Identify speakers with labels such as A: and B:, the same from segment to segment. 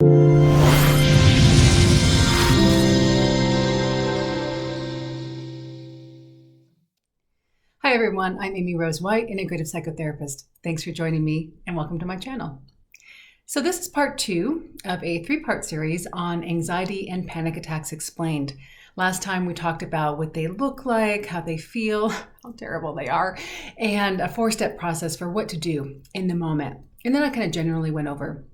A: Hi everyone, I'm Amy Rose White, integrative psychotherapist. Thanks for joining me and welcome to my channel. So this is part 2 of a 3-part series on anxiety and panic attacks explained. Last time we talked about what they look like, how they feel, how terrible they are, and a 4-step process for what to do in the moment. And then I kind of generally went over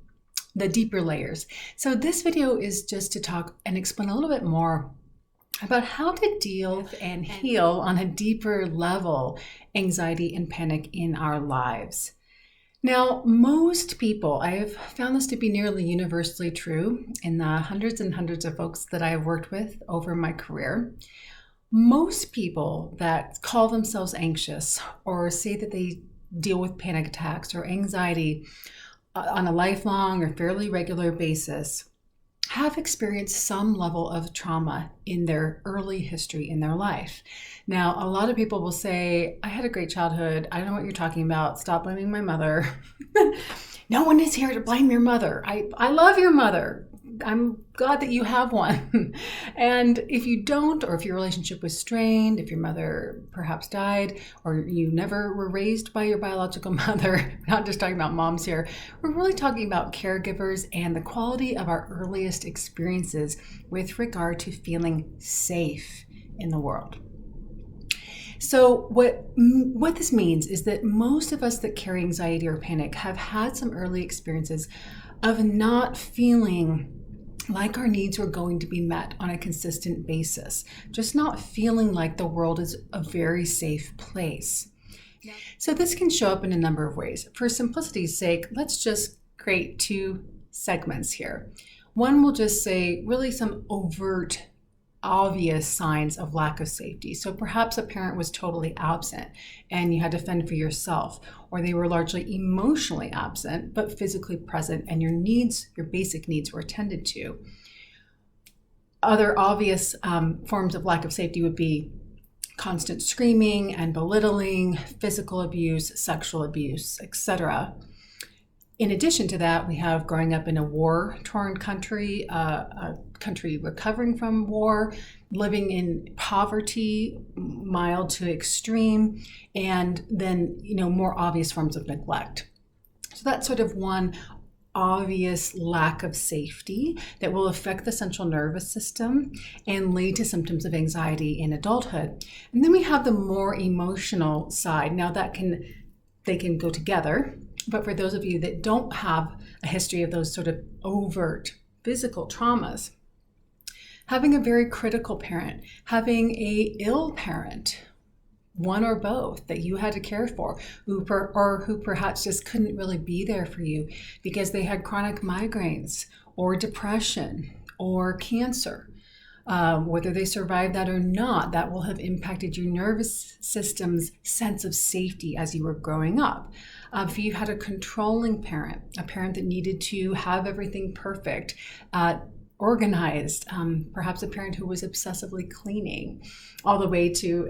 A: the deeper layers. So this video is just to talk and explain a little bit more about how to deal and heal on a deeper level anxiety and panic in our lives. Now, most people, I have found this to be nearly universally true in the hundreds and hundreds of folks that I have worked with over my career. Most people that call themselves anxious or say that they deal with panic attacks or anxiety on a lifelong or fairly regular basis have experienced some level of trauma in their early history in their life. Now, a lot of people will say, I had a great childhood. I don't know what you're talking about. Stop blaming my mother. No one is here to blame your mother. I love your mother. I'm glad that you have one. And if you don't, or if your relationship was strained, if your mother perhaps died, or you never were raised by your biological mother, not just talking about moms here, we're really talking about caregivers and the quality of our earliest experiences with regard to feeling safe in the world. So what this means is that most of us that carry anxiety or panic have had some early experiences of not feeling like our needs were going to be met on a consistent basis, just not feeling like the world is a very safe place. So this can show up in a number of ways. For simplicity's sake, let's just create 2 segments here. One will just say really some overt, obvious signs of lack of safety. So perhaps a parent was totally absent and you had to fend for yourself, or they were largely emotionally absent but physically present and your needs, your basic needs were attended to. Other obvious forms of lack of safety would be constant screaming and belittling, physical abuse, sexual abuse, etc. In addition to that, we have growing up in a war-torn country, a country recovering from war, living in poverty, mild to extreme, and then, more obvious forms of neglect. So that's sort of one obvious lack of safety that will affect the central nervous system and lead to symptoms of anxiety in adulthood. And then we have the more emotional side. Now they can go together. But for those of you that don't have a history of those sort of overt physical traumas, having a very critical parent, having a ill parent, one or both that you had to care for, who perhaps just couldn't really be there for you because they had chronic migraines or depression or cancer. Whether they survived that or not, that will have impacted your nervous system's sense of safety as you were growing up. If you had a controlling parent, a parent that needed to have everything perfect, organized, perhaps a parent who was obsessively cleaning, all the way to,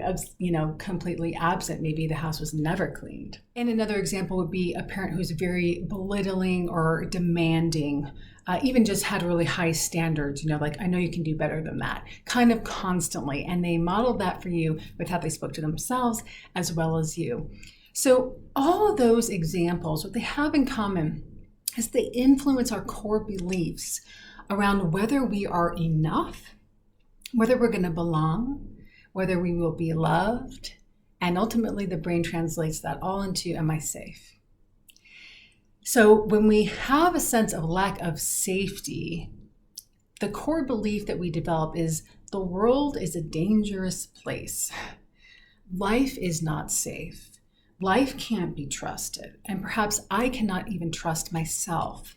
A: completely absent. Maybe the house was never cleaned. And another example would be a parent who's very belittling or demanding, even just had really high standards, like, I know you can do better than that, kind of constantly. And they modeled that for you with how they spoke to themselves as well as you. So all of those examples, what they have in common is they influence our core beliefs around whether we are enough, whether we're going to belong, whether we will be loved, and ultimately the brain translates that all into, am I safe? So when we have a sense of lack of safety, the core belief that we develop is the world is a dangerous place. Life is not safe. Life can't be trusted, and perhaps I cannot even trust myself.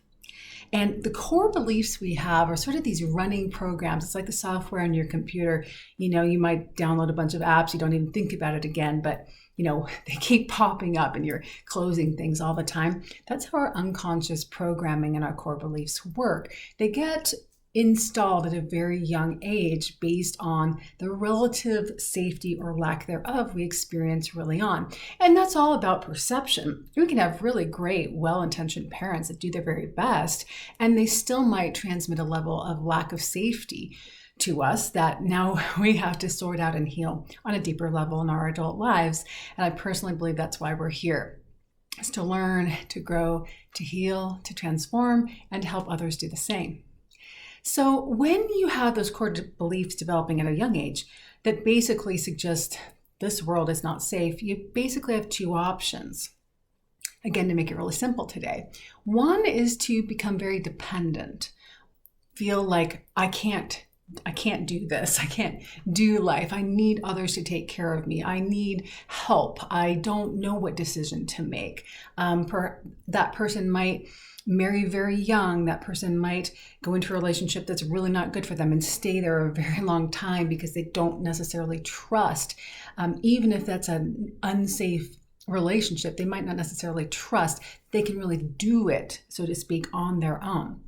A: And the core beliefs we have are sort of these running programs. It's like the software on your computer. You might download a bunch of apps, you don't even think about it again, but they keep popping up and you're closing things all the time. That's how our unconscious programming and our core beliefs work. They get installed at a very young age based on the relative safety or lack thereof we experience early on. And that's all about perception. We can have really great, well-intentioned parents that do their very best, and they still might transmit a level of lack of safety to us that now we have to sort out and heal on a deeper level in our adult lives. And I personally believe that's why we're here, is to learn, to grow, to heal, to transform, and to help others do the same. So when you have those core beliefs developing at a young age that basically suggest this world is not safe, you basically have two options. Again, to make it really simple today. One is to become very dependent, feel like I can't do this. I can't do life. I need others to take care of me. I need help. I don't know what decision to make. That person might marry very young. That person might go into a relationship that's really not good for them and stay there a very long time because they don't necessarily trust. Even if that's an unsafe relationship, they might not necessarily trust they can really do it, so to speak, on their own.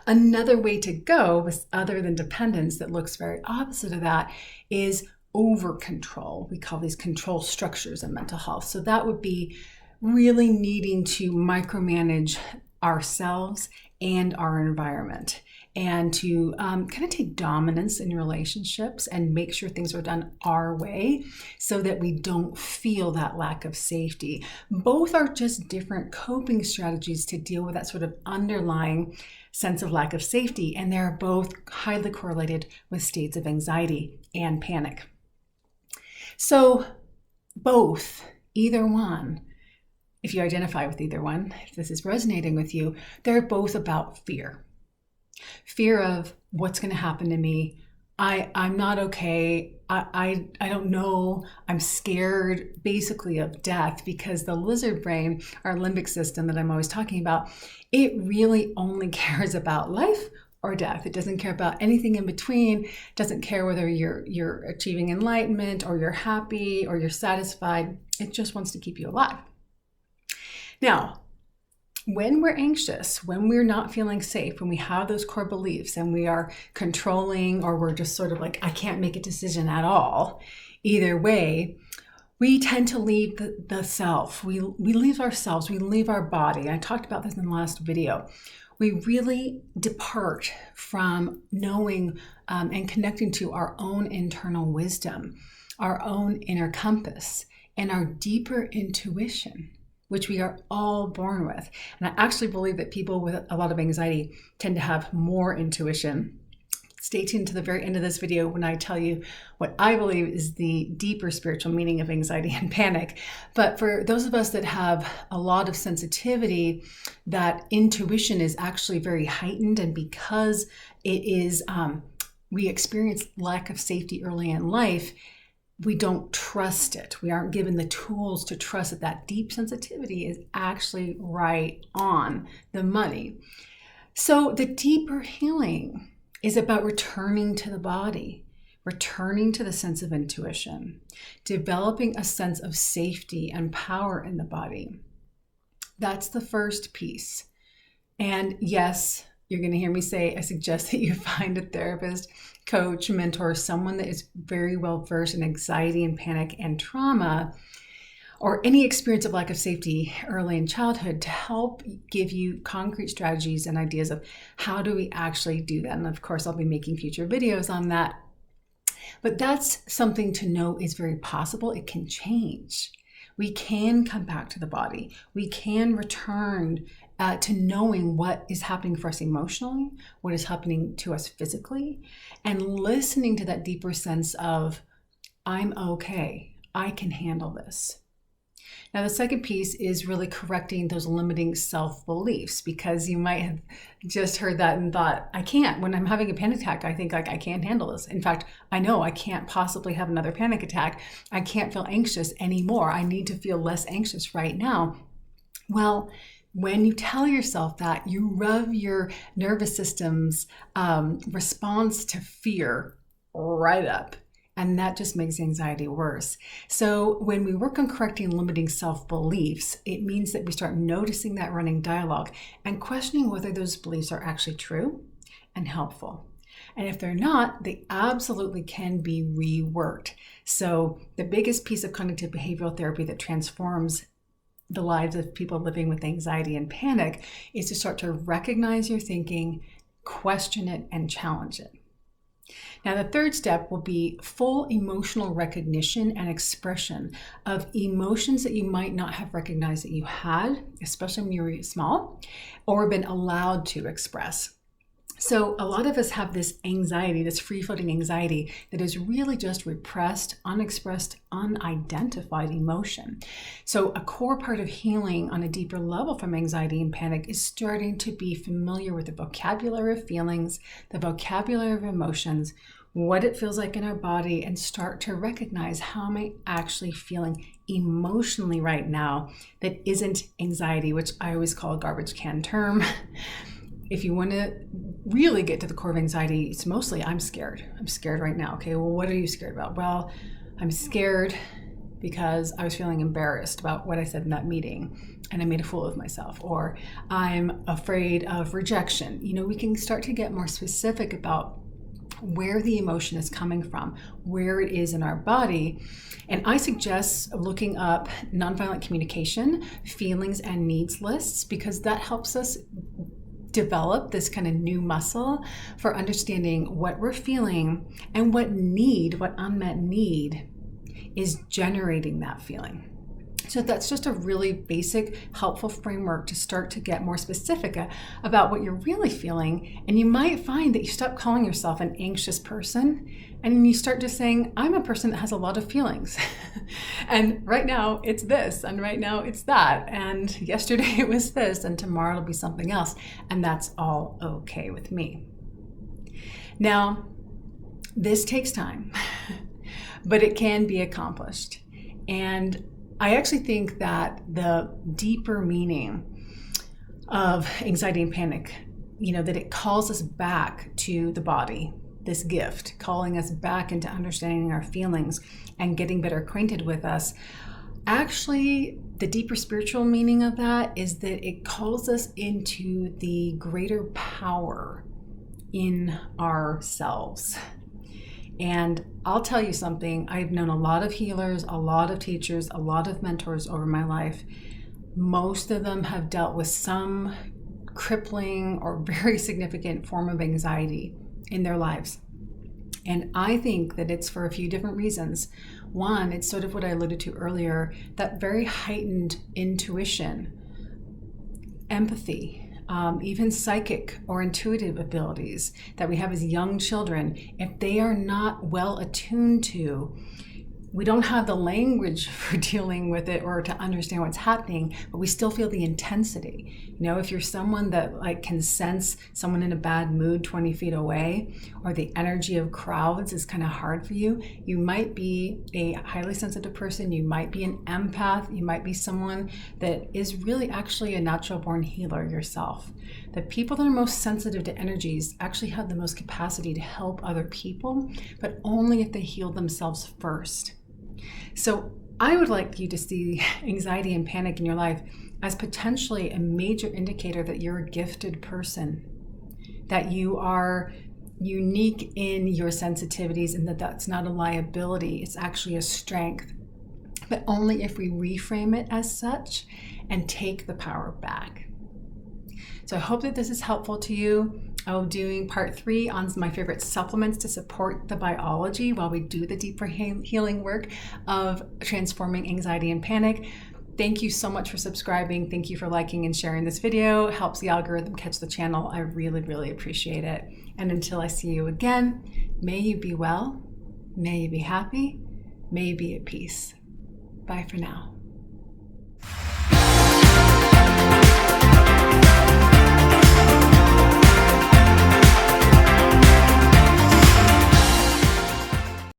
A: Another way to go, other than dependence, that looks very opposite of that, is over control. We call these control structures in mental health. So that would be really needing to micromanage ourselves and our environment, and to kind of take dominance in relationships and make sure things are done our way so that we don't feel that lack of safety. Both are just different coping strategies to deal with that sort of underlying sense of lack of safety, and they're both highly correlated with states of anxiety and panic. So both, either one, if you identify with either one, if this is resonating with you, they're both about fear. Fear of what's going to happen to me. I'm not okay. I don't know. I'm scared basically of death, because the lizard brain, our limbic system that I'm always talking about, it really only cares about life or death. It doesn't care about anything in between. It doesn't care whether you're achieving enlightenment or you're happy or you're satisfied. It just wants to keep you alive. Now, when we're anxious, when we're not feeling safe, when we have those core beliefs and we are controlling, or we're just sort of like, I can't make a decision at all, either way, we tend to leave the self. We leave ourselves, we leave our body. I talked about this in the last video. We really depart from knowing and connecting to our own internal wisdom, our own inner compass, and our deeper intuition, which we are all born with. And I actually believe that people with a lot of anxiety tend to have more intuition. Stay tuned to the very end of this video when I tell you what I believe is the deeper spiritual meaning of anxiety and panic. But for those of us that have a lot of sensitivity, that intuition is actually very heightened. And because it is, we experience lack of safety early in life, we don't trust it. We aren't given the tools to trust that that deep sensitivity is actually right on the money. So the deeper healing is about returning to the body, returning to the sense of intuition, developing a sense of safety and power in the body. That's the first piece. And yes, you're going to hear me say, I suggest that you find a therapist, coach, mentor, someone that is very well versed in anxiety and panic and trauma, or any experience of lack of safety early in childhood, to help give you concrete strategies and ideas of how do we actually do that. And of course, I'll be making future videos on that. But that's something to know is very possible. It can change. We can come back to the body. We can return to knowing what is happening for us emotionally, what is happening to us physically, and listening to that deeper sense of, I'm okay, I can handle this. Now, the second piece is really correcting those limiting self-beliefs, because you might have just heard that and thought, I can't. When I'm having a panic attack, I think like I can't handle this. In fact, I know I can't possibly have another panic attack. I can't feel anxious anymore. I need to feel less anxious right now. Well, when you tell yourself that, you rev your nervous system's response to fear right up. And that just makes anxiety worse. So when we work on correcting limiting self-beliefs, it means that we start noticing that running dialogue and questioning whether those beliefs are actually true and helpful. And if they're not, they absolutely can be reworked. So the biggest piece of cognitive behavioral therapy that transforms the lives of people living with anxiety and panic is to start to recognize your thinking, question it, and challenge it. Now, the third step will be full emotional recognition and expression of emotions that you might not have recognized that you had, especially when you were small, or been allowed to express. So a lot of us have this anxiety, this free-floating anxiety that is really just repressed, unexpressed, unidentified emotion. So a core part of healing on a deeper level from anxiety and panic is starting to be familiar with the vocabulary of feelings, the vocabulary of emotions, what it feels like in our body, and start to recognize how am I actually feeling emotionally right now that isn't anxiety, which I always call a garbage can term. If you want to really get to the core of anxiety, it's mostly I'm scared. I'm scared right now. Okay, well, what are you scared about? Well, I'm scared because I was feeling embarrassed about what I said in that meeting and I made a fool of myself. Or I'm afraid of rejection. We can start to get more specific about where the emotion is coming from, where it is in our body. And I suggest looking up nonviolent communication, feelings and needs lists, because that helps us develop this kind of new muscle for understanding what we're feeling and what unmet need is generating that feeling. So that's just a really basic, helpful framework to start to get more specific about what you're really feeling. And you might find that you stop calling yourself an anxious person and you start just saying, I'm a person that has a lot of feelings. And right now it's this, and right now it's that. And yesterday it was this, and tomorrow it'll be something else. And that's all okay with me. Now, this takes time, but it can be accomplished. And I actually think that the deeper meaning of anxiety and panic, that it calls us back to the body, this gift, calling us back into understanding our feelings and getting better acquainted with us. Actually, the deeper spiritual meaning of that is that it calls us into the greater power in ourselves. And I'll tell you something, I've known a lot of healers, a lot of teachers, a lot of mentors over my life. Most of them have dealt with some crippling or very significant form of anxiety in their lives. And I think that it's for a few different reasons. One, it's sort of what I alluded to earlier, that very heightened intuition, empathy, even psychic or intuitive abilities that we have as young children, if they are not well attuned to, we don't have the language for dealing with it or to understand what's happening, but we still feel the intensity. If you're someone that can sense someone in a bad mood 20 feet away, or the energy of crowds is kind of hard for you, you might be a highly sensitive person, you might be an empath, you might be someone that is really actually a natural born healer yourself. The people that are most sensitive to energies actually have the most capacity to help other people, but only if they heal themselves first. So I would like you to see anxiety and panic in your life as potentially a major indicator that you're a gifted person, that you are unique in your sensitivities, and that that's not a liability, it's actually a strength, but only if we reframe it as such and take the power back. So I hope that this is helpful to you. I'll be doing part 3 on my favorite supplements to support the biology while we do the deeper healing work of transforming anxiety and panic. Thank you so much for subscribing. Thank you for liking and sharing this video. It helps the algorithm catch the channel. I really, really appreciate it. And until I see you again, may you be well, may you be happy, may you be at peace. Bye for now.